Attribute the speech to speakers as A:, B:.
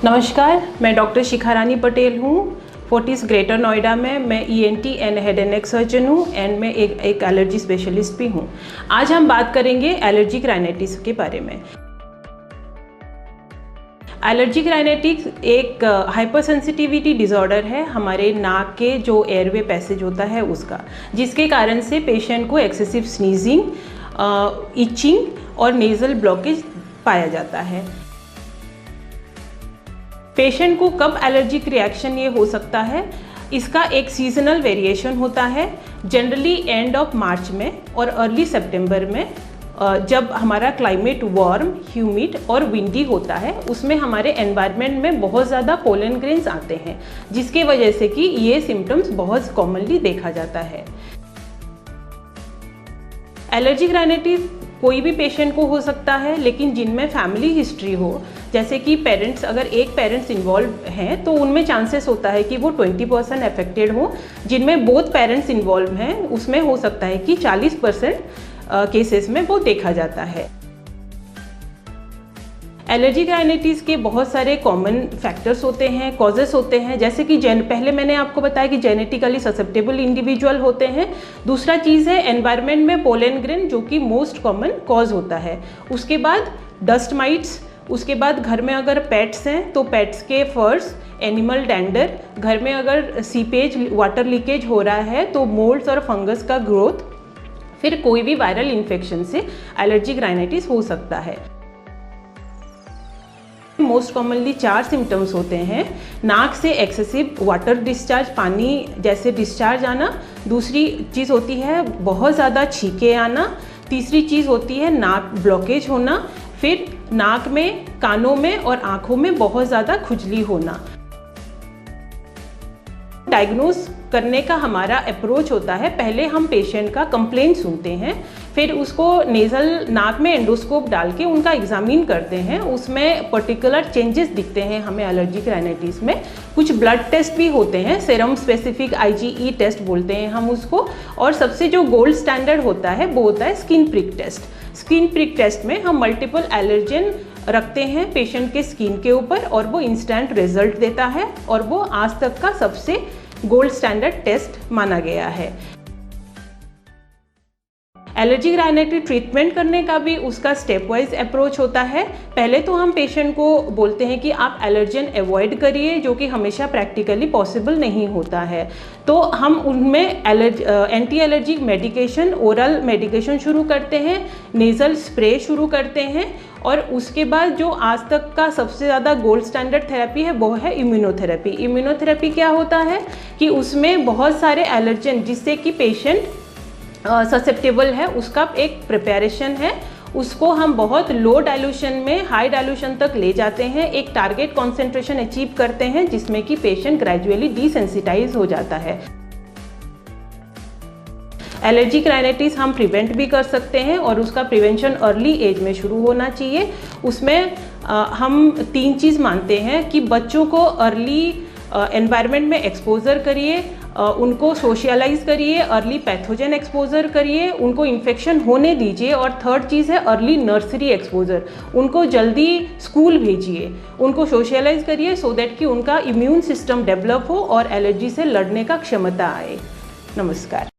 A: नमस्कार, मैं डॉक्टर शिखा रानी पटेल हूँ। फोर्टिस ग्रेटर नोएडा में मैं ENT and head and neck surgeon हूँ एंड मैं एक एलर्जी स्पेशलिस्ट भी हूँ। आज हम बात करेंगे एलर्जिक राइनाइटिस के बारे में। एलर्जिक राइनाइटिस एक हाइपर सेंसिटिविटी डिसऑर्डर है हमारे नाक के जो एयरवे पैसेज होता है उसका, जिसके कारण से पेशेंट को एक्सेसिव स्नीजिंग, इचिंग और नेज़ल ब्लॉकेज पाया जाता है। पेशेंट को कब एलर्जिक रिएक्शन ये हो सकता है, इसका एक सीजनल वेरिएशन होता है। जनरली एंड ऑफ मार्च में और अर्ली सितंबर में, जब हमारा क्लाइमेट वार्म, ह्यूमिड और विंडी होता है, उसमें हमारे एनवायरनमेंट में बहुत ज़्यादा पोलन ग्रेन्स आते हैं, जिसकी वजह से कि ये सिम्टम्स बहुत कॉमनली देखा जाता है। एलर्जिक राइनाइटिस कोई भी पेशेंट को हो सकता है, लेकिन जिनमें फैमिली हिस्ट्री हो, जैसे कि पेरेंट्स, अगर एक पेरेंट्स इन्वॉल्व हैं तो उनमें चांसेस होता है कि वो 20% अफेक्टेड हो। जिनमें बोथ पेरेंट्स इन्वॉल्व हैं उसमें हो सकता है कि 40% केसेस में वो देखा जाता है। एलर्जिक राइनाइटिस के बहुत सारे कॉमन फैक्टर्स होते हैं, कॉजेस होते हैं, जैसे कि पहले मैंने आपको बताया कि जेनेटिकली ससेप्टेबल इंडिविजुअल होते हैं। दूसरा चीज़ है एनवायरनमेंट में पोलन ग्रेन, जो कि मोस्ट कॉमन कॉज होता है। उसके बाद डस्ट माइट्स, उसके बाद घर में अगर पेट्स हैं तो पेट्स के फर्स, एनिमल डैंडर, घर में अगर सीपेज, वाटर लीकेज हो रहा है तो मोल्ड्स और फंगस का ग्रोथ, फिर कोई भी वायरल इन्फेक्शन से एलर्जिक राइनाइटिस हो सकता है। मोस्ट कॉमनली 4 सिम्टम्स होते हैं। नाक से एक्सेसिव वाटर डिस्चार्ज, पानी जैसे डिस्चार्ज आना। दूसरी चीज़ होती है बहुत ज़्यादा छींके आना। तीसरी चीज़ होती है नाक ब्लॉकेज होना। फिर नाक में, कानों में और आँखों में बहुत ज़्यादा खुजली होना। डायग्नोस करने का हमारा अप्रोच होता है, पहले हम पेशेंट का कंप्लेंट सुनते हैं, फिर उसको नेज़ल, नाक में एंडोस्कोप डाल के उनका एग्जामिन करते हैं। उसमें पर्टिकुलर चेंजेस दिखते हैं हमें एलर्जिक राइनाइटिस में। कुछ ब्लड टेस्ट भी होते हैं, सेरम स्पेसिफिक IgE टेस्ट बोलते हैं हम उसको। और सबसे जो गोल्ड स्टैंडर्ड होता है वो होता है skin prick test. Skin prick test में हम मल्टीपल एलर्जन रखते हैं पेशेंट के स्किन के ऊपर और वो इंस्टेंट रिजल्ट देता है और वो आज तक का सबसे गोल्ड स्टैंडर्ड टेस्ट माना गया है। एलर्जिक राइनाइटिस ट्रीटमेंट करने का भी उसका स्टेप वाइज अप्रोच होता है। पहले तो हम पेशेंट को बोलते हैं कि आप एलर्जन अवॉइड करिए, जो कि हमेशा प्रैक्टिकली पॉसिबल नहीं होता है। तो हम उनमें anti allergic medication, oral medication शुरू करते हैं, नेज़ल स्प्रे शुरू करते हैं और उसके बाद जो आज तक का सबसे ज़्यादा गोल्ड स्टैंडर्ड थेरेपी है वो है इम्यूनोथेरेपी। इम्यूनोथेरेपी क्या होता है कि उसमें बहुत सारे एलर्जन जिससे कि पेशेंट ससेप्टेबल है, उसका एक प्रिपरेशन है। उसको हम बहुत लो डाइल्यूशन में हाई डाइल्यूशन तक ले जाते हैं, एक टारगेट कॉन्सेंट्रेशन अचीव करते हैं जिसमें कि पेशेंट ग्रेजुअली डिसेंसिटाइज हो जाता है। एलर्जिक राइनाइटिस हम प्रिवेंट भी कर सकते हैं और उसका प्रिवेंशन अर्ली एज में शुरू होना चाहिए। उसमें हम 3 चीज़ मानते हैं कि बच्चों को अर्ली एनवायरनमेंट में एक्सपोजर करिए, उनको सोशलाइज करिए, अर्ली पैथोजन एक्सपोजर करिए, उनको इन्फेक्शन होने दीजिए और थर्ड चीज़ है अर्ली नर्सरी एक्सपोजर, उनको जल्दी स्कूल भेजिए, उनको सोशलाइज करिए सो दैट कि उनका इम्यून सिस्टम डेवलप हो और एलर्जी से लड़ने का क्षमता आए। नमस्कार।